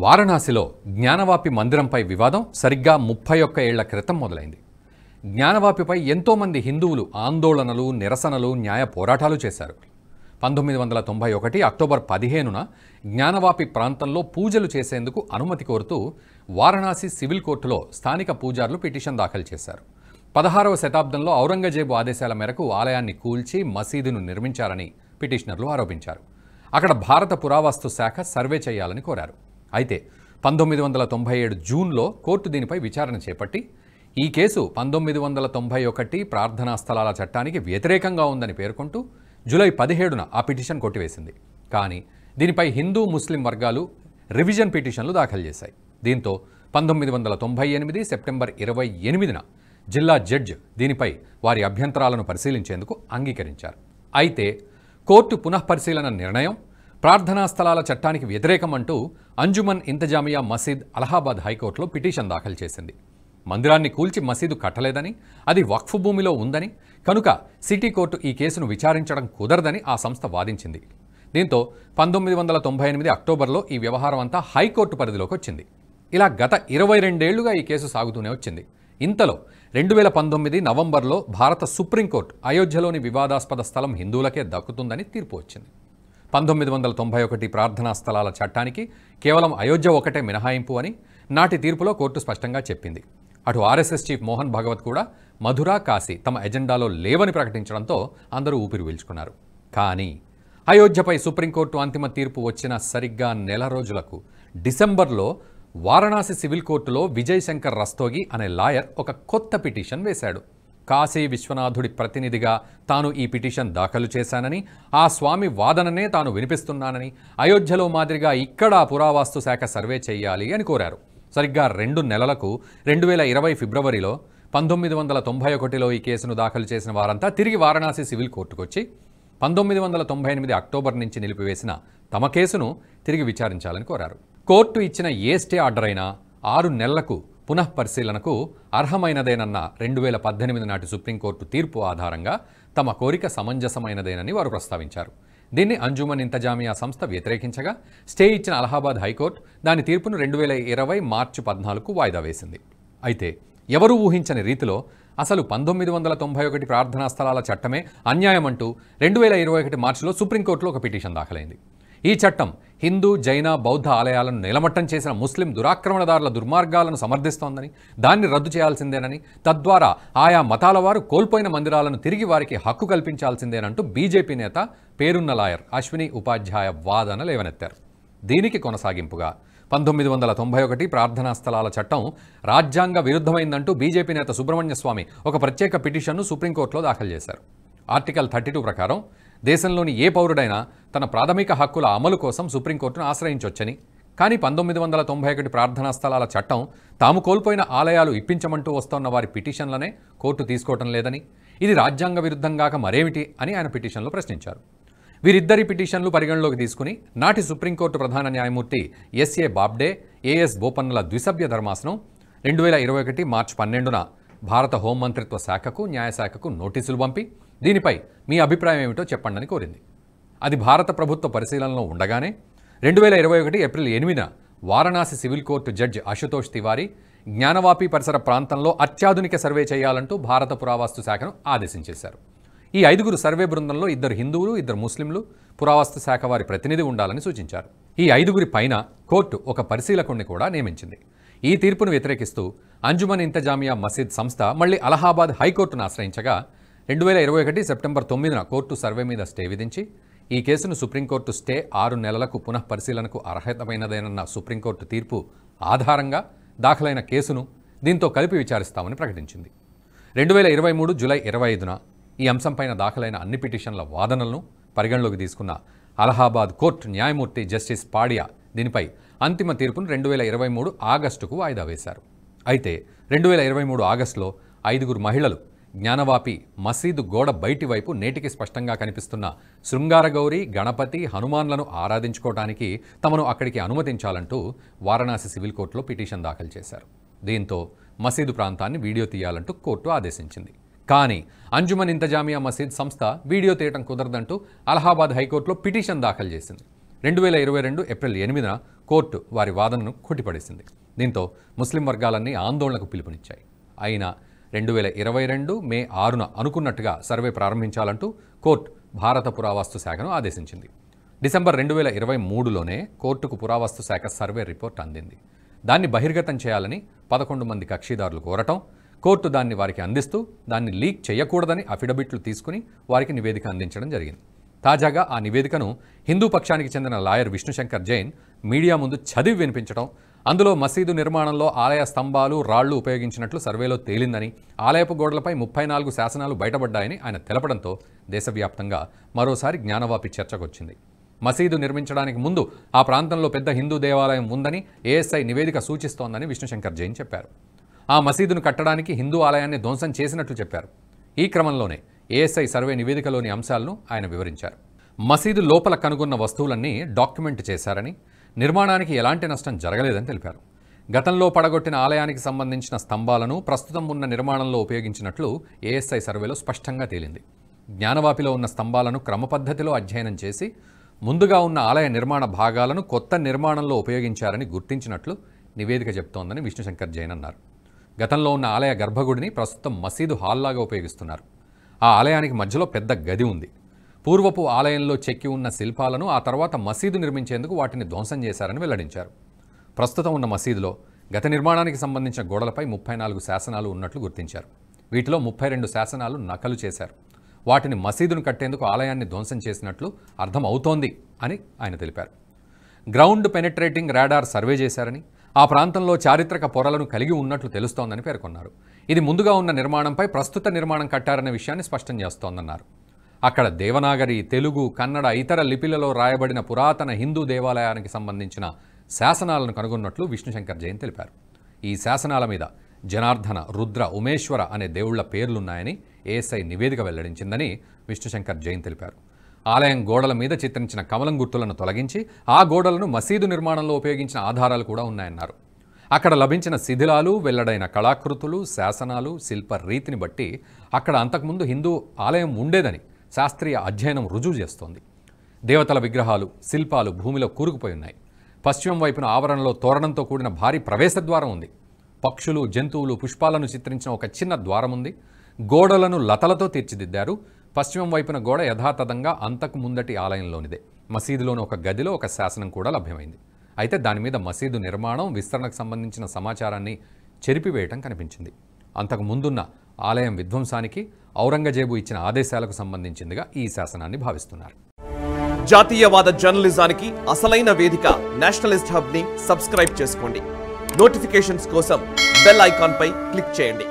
వారణాసిలో జ్ఞానవాపి మందిరంపై వివాదం సరిగ్గా 31 ఏళ్ల క్రితం మొదలైంది. జ్ఞానవాపిపై ఎంతోమంది హిందువులు ఆందోళనలు, నిరసనలు, న్యాయ పోరాటాలు చేశారు. 1991 అక్టోబర్ 15న జ్ఞానవాపి ప్రాంతంలో పూజలు చేసేందుకు అనుమతి కోరుతూ వారణాసి సివిల్ కోర్టులో స్థానిక పూజారులు పిటిషన్ దాఖలు చేశారు. 16వ శతాబ్దంలో ఔరంగజేబు ఆదేశాల మేరకు ఆలయాన్ని కూల్చి మసీదును నిర్మించారని పిటిషనర్లు ఆరోపించారు. అక్కడ భారత పురావస్తు శాఖ సర్వే చేయాలని కోరారు. అయితే 1997 జూన్లో కోర్టు దీనిపై విచారణ చేపట్టి ఈ కేసు 1991 ప్రార్థనా స్థలాల చట్టానికి వ్యతిరేకంగా ఉందని పేర్కొంటూ జూలై 17న ఆ పిటిషన్ కొట్టివేసింది. కానీ దీనిపై హిందూ ముస్లిం వర్గాలు రివిజన్ పిటిషన్లు దాఖలు చేశాయి. దీంతో 1998 సెప్టెంబర్ 28న జిల్లా జడ్జ్ దీనిపై వారి అభ్యంతరాలను పరిశీలించేందుకు అంగీకరించారు. అయితే కోర్టు పునఃపరిశీలన నిర్ణయం ప్రార్థనా స్థలాల చట్టానికి వ్యతిరేకమంటూ అంజుమన్ ఇంతజామియా మసీద్ అలహాబాద్ హైకోర్టులో పిటిషన్ దాఖలు చేసింది. మందిరాన్ని కూల్చి మసీదు కట్టలేదని, అది వక్ఫ్ భూమిలో ఉందని, కనుక సిటీ కోర్టు ఈ కేసును విచారించడం కుదరదని ఆ సంస్థ వాదించింది. దీంతో 1998 అక్టోబర్లో ఈ వ్యవహారం అంతా హైకోర్టు పరిధిలోకి వచ్చింది. ఇలా గత 22 ఏళ్లుగా ఈ కేసు సాగుతూనే వచ్చింది. ఇంతలో 2019 నవంబర్లో భారత సుప్రీంకోర్టు అయోధ్యలోని వివాదాస్పద స్థలం హిందువులకే దక్కుతుందని తీర్పు వచ్చింది. 1991 ప్రార్థనా స్థలాల చట్టానికి కేవలం అయోధ్య ఒకటే మినహాయింపు అని నాటి తీర్పులో కోర్టు స్పష్టంగా చెప్పింది. అటు ఆర్ఎస్ఎస్ చీఫ్ మోహన్ భగవత్ కూడా మధుర, కాశీ తమ ఎజెండాలో లేవని ప్రకటించడంతో అందరూ ఊపిరి పీల్చుకున్నారు. కానీ అయోధ్యపై సుప్రీంకోర్టు అంతిమ తీర్పు వచ్చిన సరిగ్గా నెల రోజులకు డిసెంబర్లో వారణాసి సివిల్ కోర్టులో విజయ్ శంకర్ రస్తోగి అనే లాయర్ ఒక కొత్త పిటిషన్ వేశాడు. కాశీ విశ్వనాథుడి ప్రతినిధిగా తాను ఈ పిటిషన్ దాఖలు చేశానని, ఆ స్వామి వాదననే తాను వినిపిస్తున్నానని, అయోధ్యలో మాదిరిగా ఇక్కడ పురావస్తు శాఖ సర్వే చేయాలి అని కోరారు. సరిగ్గా 2 నెలలకు 2020 ఫిబ్రవరిలో 1991లో ఈ కేసును దాఖలు చేసిన వారంతా తిరిగి వారణాసి సివిల్ కోర్టుకొచ్చి 1998 అక్టోబర్ నుంచి నిలిపివేసిన తమ కేసును తిరిగి విచారించాలని కోరారు. కోర్టు ఇచ్చిన ఏ స్టే ఆర్డర్ అయినా 6 నెలలకు పునఃపరిశీలనకు అర్హమైనదేనన్న 2018 నాటి సుప్రీంకోర్టు తీర్పు ఆధారంగా తమ కోరిక సమంజసమైనదేనని వారు ప్రస్తావించారు. దీన్ని అంజుమన్ ఇంతజామియా సంస్థ వ్యతిరేకించగా స్టే ఇచ్చిన అలహాబాద్ హైకోర్టు దాని తీర్పును 2020 మార్చి 14కు వాయిదా వేసింది. అయితే ఎవరూ ఊహించని రీతిలో అసలు 1991 ప్రార్థనా స్థలాల చట్టమే అన్యాయమంటూ 2021 మార్చిలో సుప్రీంకోర్టులో ఒక పిటిషన్ దాఖలైంది. ఈ చట్టం హిందూ, జైన, బౌద్ధ ఆలయాలను నిలమట్టం చేసిన ముస్లిం దురాక్రమణదారుల దుర్మార్గాలను సమర్థిస్తోందని, దాన్ని రద్దు చేయాల్సిందేనని, తద్వారా ఆయా మతాల వారు కోల్పోయిన మందిరాలను తిరిగి వారికి హక్కు కల్పించాల్సిందేనంటూ బీజేపీ నేత పేరున్న లాయర్ అశ్విని ఉపాధ్యాయ వాదన లేవనెత్తారు. దీనికి కొనసాగింపుగా 1991 ప్రార్థనా స్థలాల చట్టం రాజ్యాంగ విరుద్ధమైందంటూ బీజేపీ నేత సుబ్రహ్మణ్య స్వామి ఒక ప్రత్యేక పిటిషన్ను సుప్రీంకోర్టులో దాఖలు చేశారు. ఆర్టికల్ 32 ప్రకారం దేశంలోని ఏ పౌరుడైనా తన ప్రాథమిక హక్కుల అమలు కోసం సుప్రీంకోర్టును ఆశ్రయించవచ్చని, కానీ 1991 ప్రార్థనా స్థలాల చట్టం తాము కోల్పోయిన ఆలయాలు ఇప్పించమంటూ వస్తోన్న వారి పిటిషన్లనే కోర్టు తీసుకోవటం లేదని, ఇది రాజ్యాంగ విరుద్ధంగాక మరేమిటి అని ఆయన పిటిషన్లో ప్రశ్నించారు. వీరిద్దరి పిటిషన్లు పరిగణలోకి తీసుకుని నాటి సుప్రీంకోర్టు ప్రధాన న్యాయమూర్తి ఎస్ఏ బాబ్డే, ఏఎస్ బోపన్నల ద్విసభ్య ధర్మాసనం 2021 మార్చి 12న భారత హోంమంత్రిత్వ శాఖకు, న్యాయశాఖకు నోటీసులు పంపి దీనిపై మీ అభిప్రాయం ఏమిటో చెప్పండి అని కోరింది. అది భారత ప్రభుత్వ పరిశీలనలో ఉండగానే 2021 ఏప్రిల్ 8న Varanasi civil court judge Ashutosh Tiwari Gyanvapi పరిసర ప్రాంతంలో అత్యాధునిక సర్వే చేయాలంటూ భారత పురావస్తు శాఖను ఆదేశించేశారు. ఈ 5గురు సర్వే బృందంలో 2 హిందువులు, 2 ముస్లింలు, పురావస్తు శాఖ వారి ప్రతినిధి ఉండాలని సూచించారు. ఈ 5గురి పైన కోర్టు ఒక పరిశీలకుడిని కూడా నియమించింది. ఈ తీర్పును వ్యతిరేకిస్తూ అంజుమన్ ఇంతజామియా మసీద్ సంస్థ మళ్లీ అలహాబాద్ హైకోర్టును ఆశ్రయించగా 2021 సెప్టెంబర్ 9న కోర్టు సర్వే మీద స్టే విధించి ఈ కేసును సుప్రీంకోర్టు స్టే 6 నెలలకు పునఃపరిశీలనకు అర్హతమైనదేనన్న సుప్రీంకోర్టు తీర్పు ఆధారంగా దాఖలైన కేసును దీంతో కలిపి విచారిస్తామని ప్రకటించింది. 2023 జూలై 25న ఈ అంశంపైన దాఖలైన అన్ని పిటిషన్ల వాదనలను పరిగణలోకి తీసుకున్న అలహాబాద్ కోర్టు న్యాయమూర్తి జస్టిస్ పాడియా దీనిపై అంతిమ తీర్పును 2023 ఆగస్టుకు వాయిదా వేశారు. అయితే 2023 ఆగస్టులో 5గురు మహిళలు జ్ఞానవాపి మసీదు గోడ బయటి వైపు నేటికి స్పష్టంగా కనిపిస్తున్న శృంగారగౌరి, గణపతి, హనుమాన్లను ఆరాధించుకోవడానికి తమను అక్కడికి అనుమతించాలంటూ వారణాసి సివిల్ కోర్టులో పిటిషన్ దాఖలు చేశారు. దీంతో మసీదు ప్రాంతాన్ని వీడియో తీయాలంటూ కోర్టు ఆదేశించింది. కానీ అంజుమన్ ఇంతజామియా మసీద్ సంస్థ వీడియో తీయటం కుదరదంటూ అలహాబాద్ హైకోర్టులో పిటిషన్ దాఖలు చేసింది. 2022 ఏప్రిల్ 8న కోర్టు వారి వాదనను కొట్టిపడేసింది. దీంతో ముస్లిం వర్గాలన్నీ ఆందోళనకు పిలుపునిచ్చాయి. అయినా 2022 మే 6న అనుకున్నట్టుగా సర్వే ప్రారంభించాలంటూ కోర్టు భారత పురావస్తు శాఖను ఆదేశించింది. డిసెంబర్ 2023లోనే కోర్టుకు పురావస్తు శాఖ సర్వే రిపోర్ట్ అందింది. దాన్ని బహిర్గతం చేయాలని 11 మంది కక్షిదారులు కోరటం, కోర్టు దాన్ని వారికి అందిస్తూ దాన్ని లీక్ చేయకూడదని అఫిడవిట్లు తీసుకుని వారికి నివేదిక అందించడం జరిగింది. తాజాగా ఆ నివేదికను హిందూ పక్షానికి చెందిన లాయర్ విష్ణుశంకర్ జైన్ మీడియా ముందు చదివి వినిపించడం, అందులో మసీదు నిర్మాణంలో ఆలయ స్తంభాలు, రాళ్లు ఉపయోగించినట్లు సర్వేలో తేలిందని, ఆలయపు గోడలపై 34 శాసనాలు బయటపడ్డాయని ఆయన తెలపడంతో దేశవ్యాప్తంగా మరోసారి జ్ఞానవాపి చర్చకొచ్చింది. మసీదు నిర్మించడానికి ముందు ఆ ప్రాంతంలో పెద్ద హిందూ దేవాలయం ఉందని ఏఎస్ఐ నివేదిక సూచిస్తోందని విష్ణుశంకర్ జైన్ చెప్పారు. ఆ మసీదును కట్టడానికి హిందూ ఆలయాన్ని ధ్వంసం చేసినట్లు చెప్పారు. ఈ క్రమంలోనే ఏఎస్ఐ సర్వే నివేదికలోని అంశాలను ఆయన వివరించారు. మసీదు లోపల కనుగొన్న వస్తువులన్నీ డాక్యుమెంట్ చేశారని, నిర్మాణానికి ఎలాంటి నష్టం జరగలేదని తెలిపారు. గతంలో పడగొట్టిన ఆలయానికి సంబంధించిన స్తంభాలను ప్రస్తుతం ఉన్న నిర్మాణంలో ఉపయోగించినట్లు ఏఎస్ఐ సర్వేలో స్పష్టంగా తేలింది. జ్ఞానవాపిలో ఉన్న స్తంభాలను క్రమపద్ధతిలో అధ్యయనం చేసి ముందుగా ఉన్న ఆలయ నిర్మాణ భాగాలను కొత్త నిర్మాణంలో ఉపయోగించారని గుర్తించినట్లు నివేదిక చెబుతోందని విష్ణుశంకర్ జైన్ అన్నారు. గతంలో ఉన్న ఆలయ గర్భగుడిని ప్రస్తుతం మసీదు హాల్లాగా ఉపయోగిస్తున్నారు. ఆ ఆలయానికి మధ్యలో పెద్ద గది ఉంది. పూర్వపు ఆలయంలో చెక్కి ఉన్న శిల్పాలను ఆ తర్వాత మసీదు నిర్మించేందుకు వాటిని ధ్వంసం చేశారని వెల్లడించారు. ప్రస్తుతం ఉన్న మసీదులో గత నిర్మాణానికి సంబంధించిన గోడలపై 34 శాసనాలు ఉన్నట్లు గుర్తించారు. వీటిలో 32 శాసనాలు నకలు చేశారు. వాటిని మసీదును కట్టేందుకు ఆలయాన్ని ధ్వంసం చేసినట్లు అర్థం అవుతోంది అని ఆయన తెలిపారు. గ్రౌండ్ పెనెట్రేటింగ్ రాడార్ సర్వే చేశారని, ఆ ప్రాంతంలో చారిత్రక పొరలను కలిగి ఉన్నట్లు తెలుస్తోందని పేర్కొన్నారు. ఇది ముందుగా ఉన్న నిర్మాణంపై ప్రస్తుత నిర్మాణం కట్టారనే విషయాన్ని స్పష్టం చేస్తోందన్నారు. అక్కడ దేవనాగరి, తెలుగు, కన్నడ, ఇతర లిపిలలో రాయబడిన పురాతన హిందూ దేవాలయానికి సంబంధించిన శాసనాలను కనుగొన్నట్లు విష్ణుశంకర్ జైన్ తెలిపారు. ఈ శాసనాల మీద జనార్దన, రుద్ర, ఉమేశ్వర అనే దేవుళ్ల పేర్లున్నాయని ఏఎస్ఐ నివేదిక వెల్లడించిందని విష్ణుశంకర్ జైన్ తెలిపారు. ఆలయం గోడల మీద చిత్రించిన కమలం గుర్తులను తొలగించి ఆ గోడలను మసీదు నిర్మాణంలో ఉపయోగించిన ఆధారాలు కూడా ఉన్నాయన్నారు. అక్కడ లభించిన శిథిలాలు, వెల్లడైన కళాకృతులు, శాసనాలు, శిల్ప రీతిని బట్టి అక్కడ అంతకుముందు హిందూ ఆలయం ఉండేదని శాస్త్రీయ అధ్యయనం రుజువు చేస్తోంది. దేవతల విగ్రహాలు, శిల్పాలు భూమిలో కూరుకుపోయి ఉన్నాయి. పశ్చిమం వైపున ఆవరణలో తోరణంతో కూడిన భారీ ప్రవేశద్వారం ఉంది. పక్షులు, జంతువులు, పుష్పాలను చిత్రించిన ఒక చిన్న ద్వారం ఉంది. గోడలను లతలతో తీర్చిదిద్దారు. పశ్చిమం వైపున గోడ యథాతథంగా అంతకు ముందటి ఆలయంలోనిదే. మసీదులోని ఒక గదిలో ఒక శాసనం కూడా లభ్యమైంది. అయితే దాని మీద మసీదు నిర్మాణం, విస్తరణకు సంబంధించిన సమాచారాన్ని చెరిపివేయటం కనిపించింది. అంతకు ముందున్న ఆలయం విధ్వంసానికి ఔరంగజేబు ఇచ్చిన ఆదేశాలకు సంబంధించిందిగా ఈ శాసనాన్ని భావిస్తున్నారు. జాతీయవాద జర్నలిజానికి అసలైన వేదిక నేషనలిస్ట్ హబ్ ని సబ్స్క్రైబ్ చేసుకోండి. నోటిఫికేషన్స్ కోసం బెల్ ఐకాన్ పై క్లిక్ చేయండి.